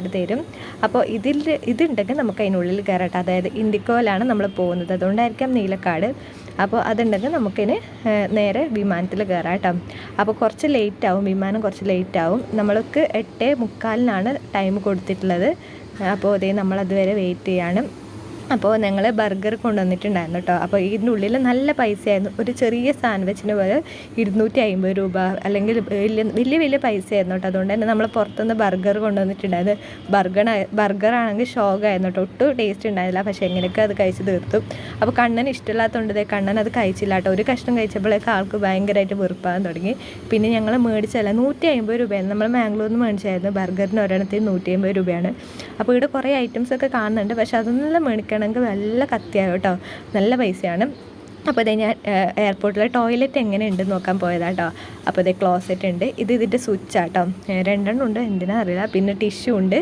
അങ്ങോട്ട് തരും. അപ്പോൾ ഇതുണ്ടെങ്കിൽ നമുക്ക് അതിനുള്ളിൽ കയറട്ടെ. അതായത് ഇൻഡിക്കോയിലാണ് നമ്മൾ പോകുന്നത്, അതുകൊണ്ടായിരിക്കാം നീലക്കാട്. അപ്പോൾ അതുണ്ടെങ്കിൽ നമുക്കിന് നേരെ വിമാനത്തിൽ കയറാം കേട്ടോ. അപ്പോൾ കുറച്ച് ലേറ്റ് ആവും, വിമാനം കുറച്ച് ലേറ്റ് ആവും. നമ്മൾക്ക് 8:45 ടൈം കൊടുത്തിട്ടുള്ളത്. അപ്പോൾ അതേ നമ്മളതുവരെ വെയിറ്റ് ചെയ്യാണ്. അപ്പോൾ ഞങ്ങൾ ബർഗർ കൊണ്ടുവന്നിട്ടുണ്ടായിരുന്നു കേട്ടോ. അപ്പോൾ ഇതിൻ്റെ ഉള്ളിൽ നല്ല പൈസയായിരുന്നു. ഒരു ചെറിയ സാൻഡ്വിച്ചിന് പോലെ 250 രൂപ, അല്ലെങ്കിൽ വലിയ പൈസയായിരുന്നു കേട്ടോ. അതുകൊണ്ട് തന്നെ നമ്മൾ പുറത്തുനിന്ന് ബർഗർ കൊണ്ടുവന്നിട്ടുണ്ടായത്. ബർഗറാണെങ്കിൽ ഷോക്കായിരുന്നു കേട്ടോ, ഒട്ടും ടേസ്റ്റ് ഉണ്ടായില്ല. പക്ഷേ എങ്ങനെയൊക്കെ അത് കഴിച്ച് തീർത്തു. അപ്പോൾ കണ്ണന് ഇഷ്ടമില്ലാത്തതുകൊണ്ട് കണ്ണൻ അത് കഴിച്ചില്ല കേട്ടോ. ഒരു കഷ്ണം കഴിച്ചപ്പോഴേക്ക് ആൾക്ക് ഭയങ്കരമായിട്ട് വെറുപ്പാകാൻ തുടങ്ങി. പിന്നെ ഞങ്ങൾ മേടിച്ചല്ല 150 രൂപയാണ്. നമ്മൾ മാംഗ്ലൂരിൽ നിന്ന് മേടിച്ചായിരുന്നു. ബർഗറിന് ഒരെണ്ണത്തിന് 150 രൂപയാണ്. അപ്പോൾ ഇവിടെ കുറേ ഐറ്റംസൊക്കെ കാണുന്നുണ്ട്, പക്ഷേ അതൊന്നും മേടിക്കണമെങ്കിൽ നല്ല കത്തിയാകും കേട്ടോ, നല്ല പൈസയാണ്. അപ്പോൾ ഇതേ ഞാൻ എയർപോർട്ടിലെ ടോയ്ലറ്റ് എങ്ങനെ ഉണ്ടെന്ന് നോക്കാൻ പോയതാട്ടോ. അപ്പോൾ ഇതേ ക്ലോസറ്റ് ഉണ്ട്, ഇതിൻ്റെ സ്വിച്ചാട്ടോ, 2 ഉണ്ട്, എന്തിനാ അറിയില്ല. പിന്നെ ടിഷ്യൂ ഉണ്ട്.